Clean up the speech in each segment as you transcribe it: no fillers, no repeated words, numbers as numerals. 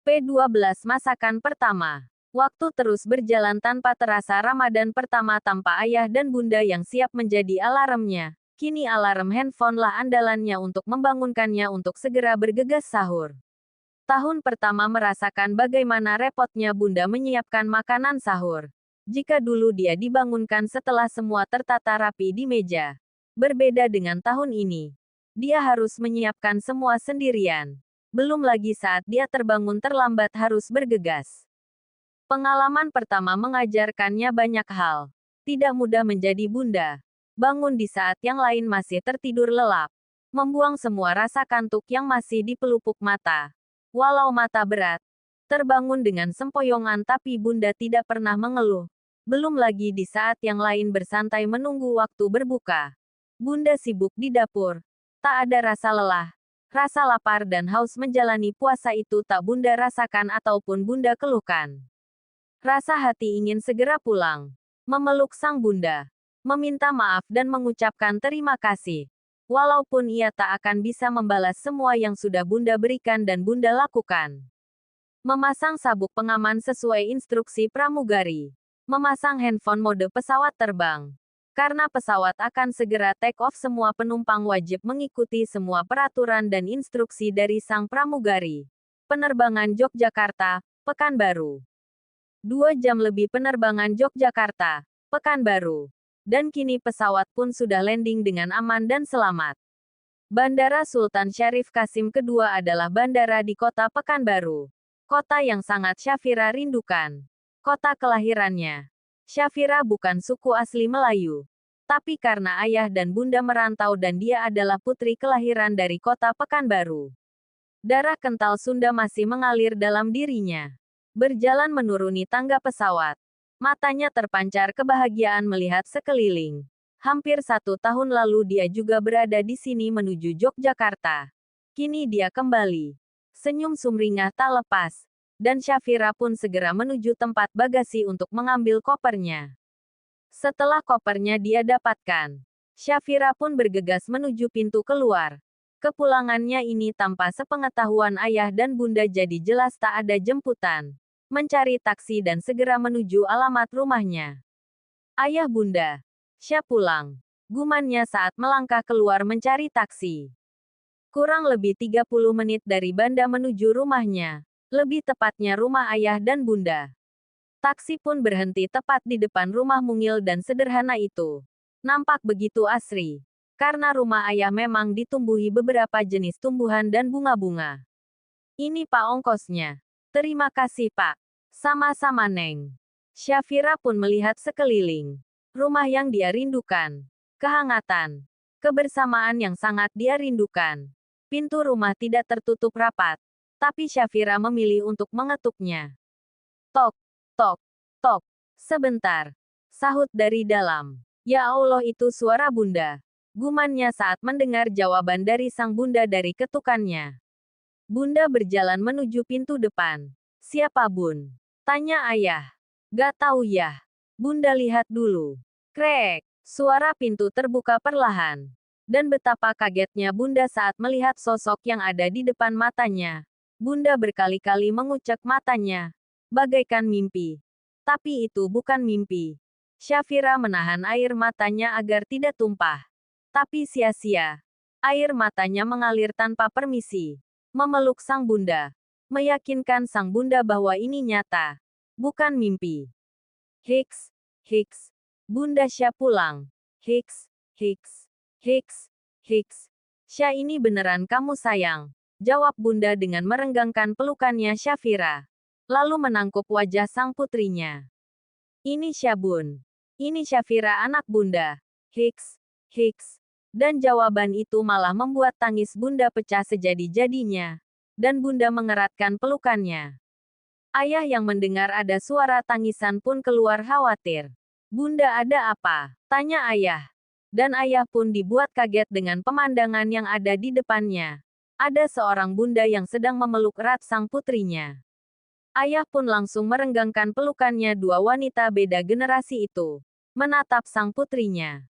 P12 Masakan pertama. Waktu terus berjalan tanpa terasa. Ramadan pertama tanpa ayah dan bunda yang siap menjadi alarmnya. Kini alarm handphone lah andalannya untuk membangunkannya untuk segera bergegas sahur. Tahun pertama merasakan bagaimana repotnya bunda menyiapkan makanan sahur. Jika dulu dia dibangunkan setelah semua tertata rapi di meja. Berbeda dengan tahun ini. Dia harus menyiapkan semua sendirian. Belum lagi saat dia terbangun terlambat harus bergegas. Pengalaman pertama mengajarkannya banyak hal. Tidak mudah menjadi bunda. Bangun di saat yang lain masih tertidur lelap. Membuang semua rasa kantuk yang masih di pelupuk mata. Walau mata berat. Terbangun dengan sempoyongan tapi bunda tidak pernah mengeluh. Belum lagi di saat yang lain bersantai menunggu waktu berbuka. Bunda sibuk di dapur. Tak ada rasa lelah. Rasa lapar dan haus menjalani puasa itu tak bunda rasakan ataupun bunda keluhkan. Rasa hati ingin segera pulang. Memeluk sang bunda. Meminta maaf dan mengucapkan terima kasih. Walaupun ia tak akan bisa membalas semua yang sudah bunda berikan dan bunda lakukan. Memasang sabuk pengaman sesuai instruksi pramugari. Memasang handphone mode pesawat terbang. Karena pesawat akan segera take off, semua penumpang wajib mengikuti semua peraturan dan instruksi dari sang pramugari. Penerbangan Yogyakarta, Pekanbaru. 2 jam lebih penerbangan Yogyakarta, Pekanbaru. Dan kini pesawat pun sudah landing dengan aman dan selamat. Bandara Sultan Syarif Kasim II adalah bandara di kota Pekanbaru. Kota yang sangat Syafira rindukan. Kota kelahirannya. Syafira bukan suku asli Melayu. Tapi karena ayah dan bunda merantau dan dia adalah putri kelahiran dari kota Pekanbaru. Darah kental Sunda masih mengalir dalam dirinya. Berjalan menuruni tangga pesawat. Matanya terpancar kebahagiaan melihat sekeliling. Hampir 1 tahun lalu dia juga berada di sini menuju Yogyakarta. Kini dia kembali. Senyum sumringah tak lepas. Dan Syafira pun segera menuju tempat bagasi untuk mengambil kopernya. Setelah kopernya dia dapatkan, Syafira pun bergegas menuju pintu keluar. Kepulangannya ini tanpa sepengetahuan ayah dan bunda jadi jelas tak ada jemputan. Mencari taksi dan segera menuju alamat rumahnya. Ayah bunda, Syah pulang. Gumannya saat melangkah keluar mencari taksi. Kurang lebih 30 menit dari Banda menuju rumahnya. Lebih tepatnya rumah ayah dan bunda. Taksi pun berhenti tepat di depan rumah mungil dan sederhana itu. Nampak begitu asri. Karena rumah ayah memang ditumbuhi beberapa jenis tumbuhan dan bunga-bunga. Ini Pak ongkosnya. Terima kasih Pak. Sama-sama Neng. Syafira pun melihat sekeliling. Rumah yang dia rindukan. Kehangatan. Kebersamaan yang sangat dia rindukan. Pintu rumah tidak tertutup rapat. Tapi Syafira memilih untuk mengetuknya. Tok, tok, tok. Sebentar. Sahut dari dalam. Ya Allah, itu suara bunda. Gumannya saat mendengar jawaban dari sang bunda dari ketukannya. Bunda berjalan menuju pintu depan. Siapa bun? Tanya ayah. Gak tahu ya. Bunda lihat dulu. Krek. Suara pintu terbuka perlahan. Dan betapa kagetnya bunda saat melihat sosok yang ada di depan matanya. Bunda berkali-kali mengucek matanya. Bagaikan mimpi. Tapi itu bukan mimpi. Syafira menahan air matanya agar tidak tumpah. Tapi sia-sia. Air matanya mengalir tanpa permisi. Memeluk sang bunda. Meyakinkan sang bunda bahwa ini nyata. Bukan mimpi. Hiks, hiks. Bunda Syah pulang. Hiks, hiks, hiks, hiks. Syah, ini beneran kamu sayang. Jawab bunda dengan merenggangkan pelukannya Syafira. Lalu menangkup wajah sang putrinya. Ini Syah bun. Ini Syafira anak bunda. Hiks, hiks. Dan jawaban itu malah membuat tangis bunda pecah sejadi-jadinya. Dan bunda mengeratkan pelukannya. Ayah yang mendengar ada suara tangisan pun keluar khawatir. Bunda, ada apa? Tanya ayah. Dan ayah pun dibuat kaget dengan pemandangan yang ada di depannya. Ada seorang bunda yang sedang memeluk erat sang putrinya. Ayah pun langsung merenggangkan pelukannya. Dua wanita beda generasi itu menatap sang putrinya.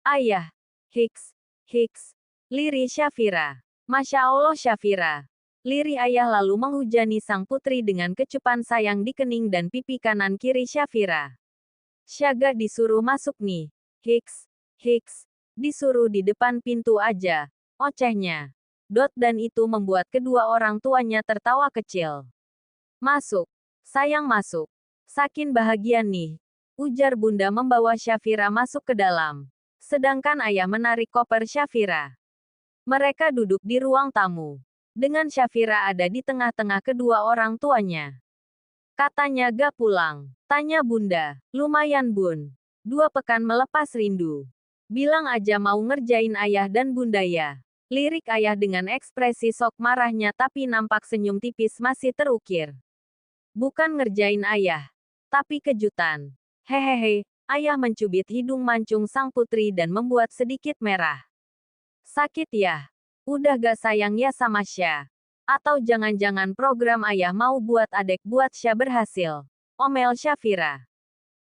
Ayah. Hiks, hiks. Lirih Syafira. Masya Allah Syafira. Lirih ayah lalu menghujani sang putri dengan kecupan sayang di kening dan pipi kanan kiri Syafira. Syaga disuruh masuk nih. Hiks, disuruh di depan pintu aja. Ocehnya. Dan itu membuat kedua orang tuanya tertawa kecil. Masuk. Sayang masuk. Sakin bahagia nih. Ujar bunda membawa Syafira masuk ke dalam. Sedangkan ayah menarik koper Syafira. Mereka duduk di ruang tamu. Dengan Syafira ada di tengah-tengah kedua orang tuanya. Katanya gak pulang. Tanya bunda. Lumayan bun. 2 pekan melepas rindu. Bilang aja mau ngerjain ayah dan bunda ya. Lirik ayah dengan ekspresi sok marahnya tapi nampak senyum tipis masih terukir. Bukan ngerjain ayah. Tapi kejutan. Hehehe. Ayah mencubit hidung mancung sang putri dan membuat sedikit merah. Sakit ya? Udah gak sayang ya sama Syah? Atau jangan-jangan program ayah mau buat adek buat Syah berhasil? Omel Syafira.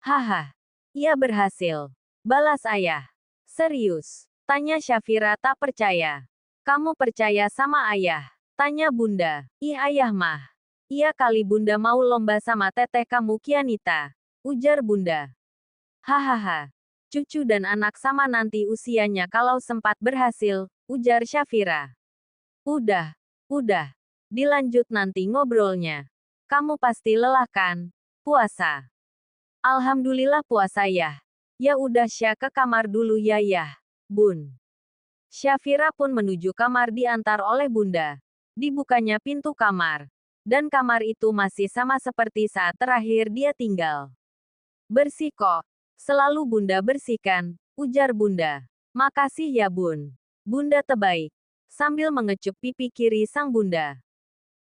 Haha. Iya berhasil. Balas ayah. Serius? Tanya Syafira tak percaya. Kamu percaya sama ayah? Tanya bunda. Ih ayah mah. Iya kali bunda mau lomba sama teteh kamu Kianita. Ujar bunda. Hahaha. Cucu dan anak sama nanti usianya kalau sempat berhasil. Ujar Syafira. Udah, dilanjut nanti ngobrolnya. Kamu pasti lelah kan? Puasa. Alhamdulillah puasa ya. Ya udah Syah ke kamar dulu ya bun. Syafira pun menuju kamar diantar oleh bunda. Dibukanya pintu kamar. Dan kamar itu masih sama seperti saat terakhir dia tinggal. Bersih kok. Selalu bunda bersihkan, ujar bunda. Makasih ya bun. Bunda terbaik. Sambil mengecup pipi kiri sang bunda.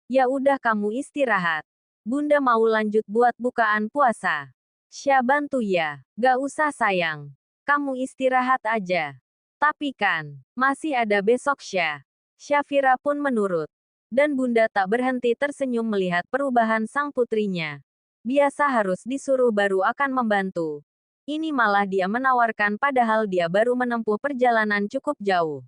Ya udah kamu istirahat. Bunda mau lanjut buat bukaan puasa. Syah bantu ya. Gak usah sayang. Kamu istirahat aja. Tapi kan, masih ada besok Syah. Syafira pun menurut. Dan bunda tak berhenti tersenyum melihat perubahan sang putrinya. Biasa harus disuruh baru akan membantu. Ini malah dia menawarkan padahal dia baru menempuh perjalanan cukup jauh.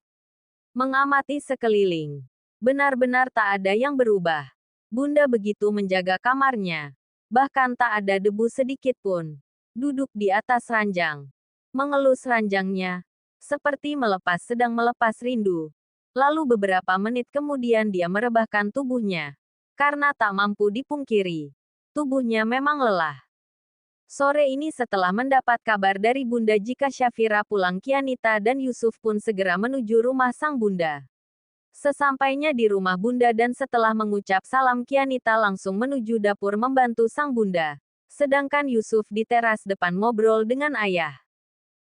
Mengamati sekeliling. Benar-benar tak ada yang berubah. Bunda begitu menjaga kamarnya. Bahkan tak ada debu sedikit pun. Duduk di atas ranjang. Mengelus ranjangnya. Seperti sedang melepas rindu. Lalu beberapa menit kemudian dia merebahkan tubuhnya. Karena tak mampu dipungkiri. Tubuhnya memang lelah. Sore ini setelah mendapat kabar dari bunda jika Syafira pulang Kianita dan Yusuf pun segera menuju rumah sang bunda. Sesampainya di rumah bunda dan setelah mengucap salam Kianita langsung menuju dapur membantu sang bunda. Sedangkan Yusuf di teras depan ngobrol dengan ayah.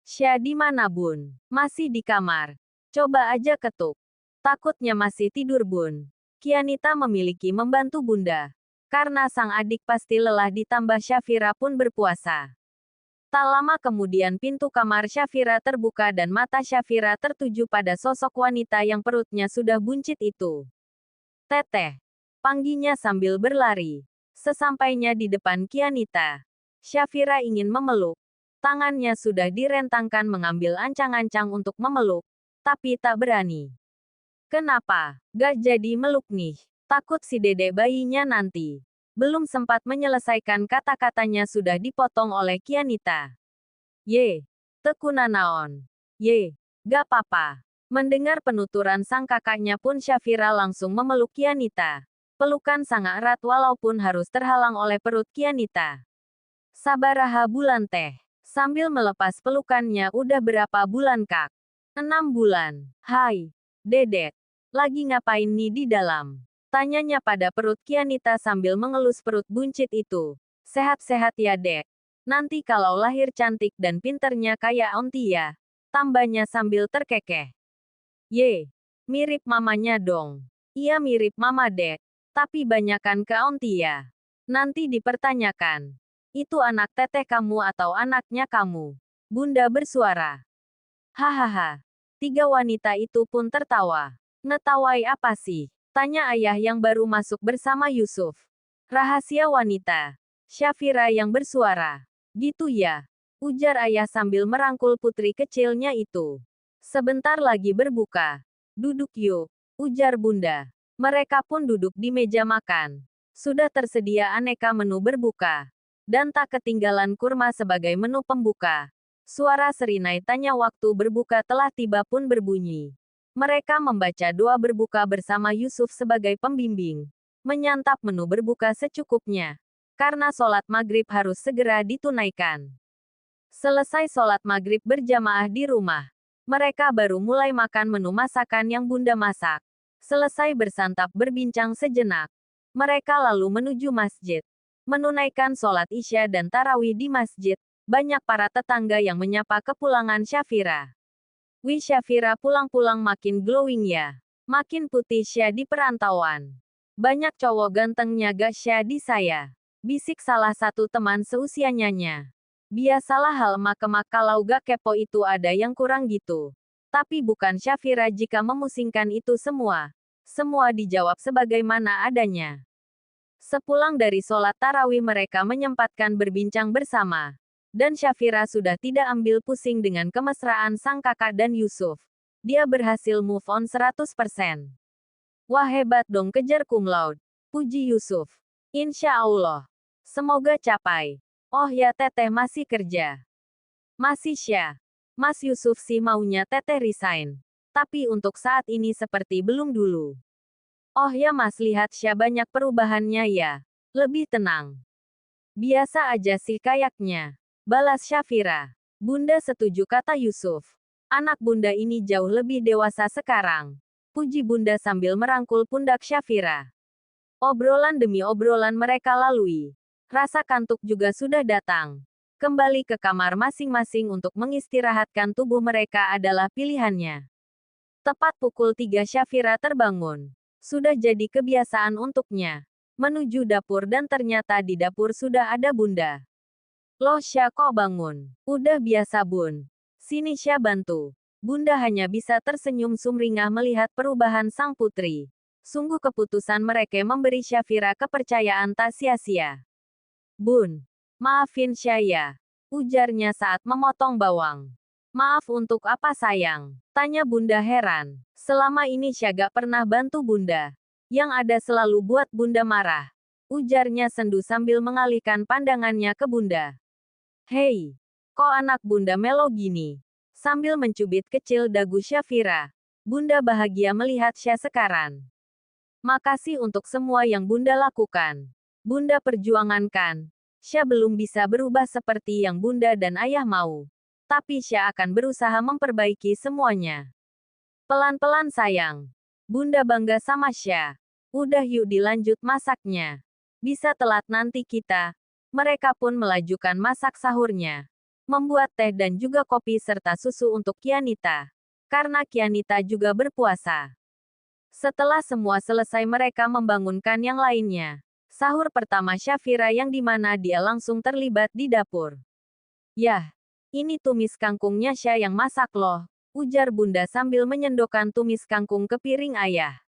Syah di mana bun? Masih di kamar. Coba aja ketuk. Takutnya masih tidur bun. Kianita memiliki membantu bunda. Karena sang adik pasti lelah ditambah Syafira pun berpuasa. Tak lama kemudian pintu kamar Syafira terbuka dan mata Syafira tertuju pada sosok wanita yang perutnya sudah buncit itu. Teteh. Panggilnya sambil berlari. Sesampainya di depan Kianita. Syafira ingin memeluk. Tangannya sudah direntangkan mengambil ancang-ancang untuk memeluk. Tapi tak berani. Kenapa? Gak jadi meluk nih. Takut si dedek bayinya nanti. Belum sempat menyelesaikan kata-katanya sudah dipotong oleh Kianita. Ye, tekuna naon. Ye, gak papa. Mendengar penuturan sang kakaknya pun Syafira langsung memeluk Kianita. Pelukan sangat erat walaupun harus terhalang oleh perut Kianita. Sabaraha bulan teh. Sambil melepas pelukannya udah berapa bulan kak? 6 bulan. Hai, dedek. Lagi ngapain nih di dalam? Tanyanya pada perut Kianita sambil mengelus perut buncit itu. Sehat-sehat ya dek. Nanti kalau lahir cantik dan pinternya kayak onti ya. Tambahnya sambil terkekeh. Ye, mirip mamanya dong. Iya mirip mama dek. Tapi banyakan ke onti ya. Nanti dipertanyakan. Itu anak teteh kamu atau anaknya kamu? Bunda bersuara. Hahaha. 3 wanita itu pun tertawa. Ngetawai apa sih? Tanya ayah yang baru masuk bersama Yusuf. Rahasia wanita. Syafira yang bersuara. Gitu ya. Ujar ayah sambil merangkul putri kecilnya itu. Sebentar lagi berbuka. Duduk yuk. Ujar bunda. Mereka pun duduk di meja makan. Sudah tersedia aneka menu berbuka. Dan tak ketinggalan kurma sebagai menu pembuka. Suara Serinai tanya waktu berbuka telah tiba pun berbunyi. Mereka membaca doa berbuka bersama Yusuf sebagai pembimbing. Menyantap menu berbuka secukupnya. Karena sholat maghrib harus segera ditunaikan. Selesai sholat maghrib berjamaah di rumah. Mereka baru mulai makan menu masakan yang Bunda masak. Selesai bersantap berbincang sejenak. Mereka lalu menuju masjid. Menunaikan sholat isya dan tarawih di masjid. Banyak para tetangga yang menyapa kepulangan Syafira. Wih, Syafira pulang-pulang makin glowing ya. Makin putih Syah di perantauan. Banyak cowok ganteng nyaga Syah di saya. Bisik salah satu teman seusianya. Biasalah hal mak-mak kalau gak kepo itu ada yang kurang gitu. Tapi bukan Syafira jika memusingkan itu semua. Semua dijawab sebagaimana adanya. Sepulang dari sholat tarawih mereka menyempatkan berbincang bersama. Dan Syafira sudah tidak ambil pusing dengan kemesraan sang kakak dan Yusuf. Dia berhasil move on 100%. Wah, hebat dong kejar cum laude. Puji Yusuf. Insya Allah. Semoga capai. Oh ya, teteh masih kerja. Masih Syah. Mas Yusuf sih maunya teteh resign. Tapi untuk saat ini seperti belum dulu. Oh ya Mas, lihat Syah banyak perubahannya ya. Lebih tenang. Biasa aja sih kayaknya. Balas Syafira. Bunda setuju kata Yusuf. Anak bunda ini jauh lebih dewasa sekarang. Puji Bunda sambil merangkul pundak Syafira. Obrolan demi obrolan mereka lalui. Rasa kantuk juga sudah datang. Kembali ke kamar masing-masing untuk mengistirahatkan tubuh mereka adalah pilihannya. Tepat pukul 3 Syafira terbangun. Sudah jadi kebiasaan untuknya. Menuju dapur dan ternyata di dapur sudah ada Bunda. Loh Syah, kok bangun? Udah biasa Bun. Sini Syah bantu. Bunda hanya bisa tersenyum sumringah melihat perubahan sang putri. Sungguh keputusan mereka memberi Syafira kepercayaan tak sia-sia. Bun, maafin Syah ya. Ujarnya saat memotong bawang. Maaf untuk apa sayang? Tanya Bunda heran. Selama ini Syah gak pernah bantu Bunda. Yang ada selalu buat Bunda marah. Ujarnya sendu sambil mengalihkan pandangannya ke Bunda. Hei, kok anak Bunda melo gini? Sambil mencubit kecil dagu Syafira. Bunda bahagia melihat Syah sekarang. Makasih untuk semua yang Bunda lakukan. Bunda perjuangankan. Syah belum bisa berubah seperti yang Bunda dan Ayah mau. Tapi Syah akan berusaha memperbaiki semuanya. Pelan-pelan sayang. Bunda bangga sama Syah. Udah yuk dilanjut masaknya. Bisa telat nanti kita. Mereka pun melajukan masak sahurnya. Membuat teh dan juga kopi serta susu untuk Kianita. Karena Kianita juga berpuasa. Setelah semua selesai mereka membangunkan yang lainnya. Sahur pertama Syafira yang dimana dia langsung terlibat di dapur. Yah. Ini tumis kangkungnya Syah yang masak loh, ujar Bunda sambil menyendokkan tumis kangkung ke piring Ayah.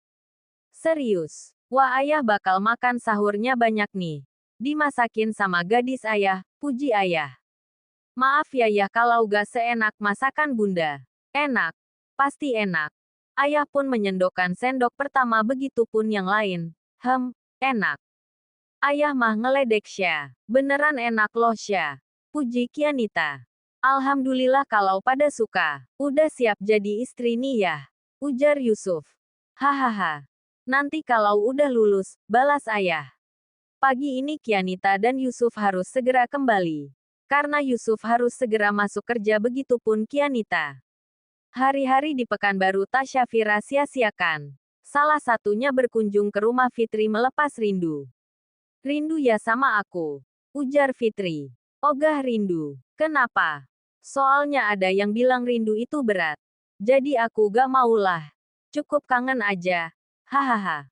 Serius? Wah, Ayah bakal makan sahurnya banyak nih. Dimasakin sama gadis Ayah, puji Ayah. Maaf ya kalau gak seenak masakan Bunda. Enak. Pasti enak. Ayah pun menyendokkan sendok pertama begitupun yang lain. Enak. Ayah mah ngeledek Syah. Beneran enak loh Syah. Puji Kianita. Alhamdulillah kalau pada suka. Udah siap jadi istri nih ya. Ujar Yusuf. Hahaha. Nanti kalau udah lulus, balas Ayah. Pagi ini Kianita dan Yusuf harus segera kembali. Karena Yusuf harus segera masuk kerja begitupun Kianita. Hari-hari di Pekanbaru tak Syafira sia-siakan. Salah satunya berkunjung ke rumah Fitri melepas rindu. Rindu ya sama aku. Ujar Fitri. Ogah rindu. Kenapa? Soalnya ada yang bilang rindu itu berat. Jadi aku gak maulah. Cukup kangen aja. Hahaha.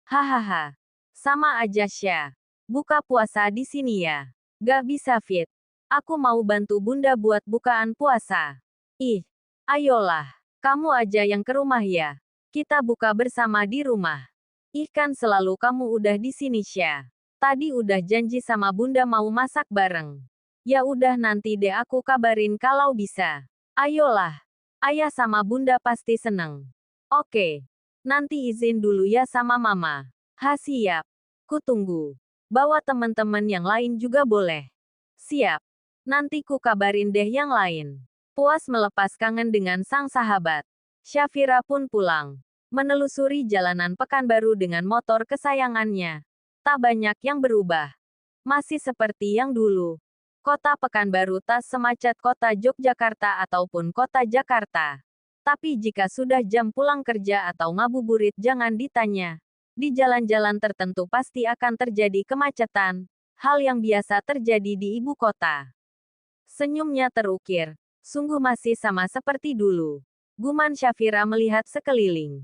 Hahaha. Sama aja Syah. Buka puasa di sini ya. Gak bisa Fit. Aku mau bantu Bunda buat bukaan puasa. Ih. Ayolah. Kamu aja yang ke rumah ya. Kita buka bersama di rumah. Ih kan selalu kamu udah di sini Syah. Tadi udah janji sama Bunda mau masak bareng. Ya udah nanti deh aku kabarin kalau bisa. Ayolah. Ayah sama Bunda pasti seneng. Oke. Nanti izin dulu ya sama mama. Siap. Ku tunggu. Bawa teman-teman yang lain juga boleh. Siap. Nanti ku kabarin deh yang lain. Puas melepas kangen dengan sang sahabat, Syafira pun pulang. Menelusuri jalanan Pekanbaru dengan motor kesayangannya. Tak banyak yang berubah. Masih seperti yang dulu. Kota Pekanbaru tak semacet kota Yogyakarta ataupun kota Jakarta. Tapi jika sudah jam pulang kerja atau ngabuburit jangan ditanya. Di jalan-jalan tertentu pasti akan terjadi kemacetan. Hal yang biasa terjadi di ibu kota. Senyumnya terukir. Sungguh masih sama seperti dulu. Guman Syafira melihat sekeliling.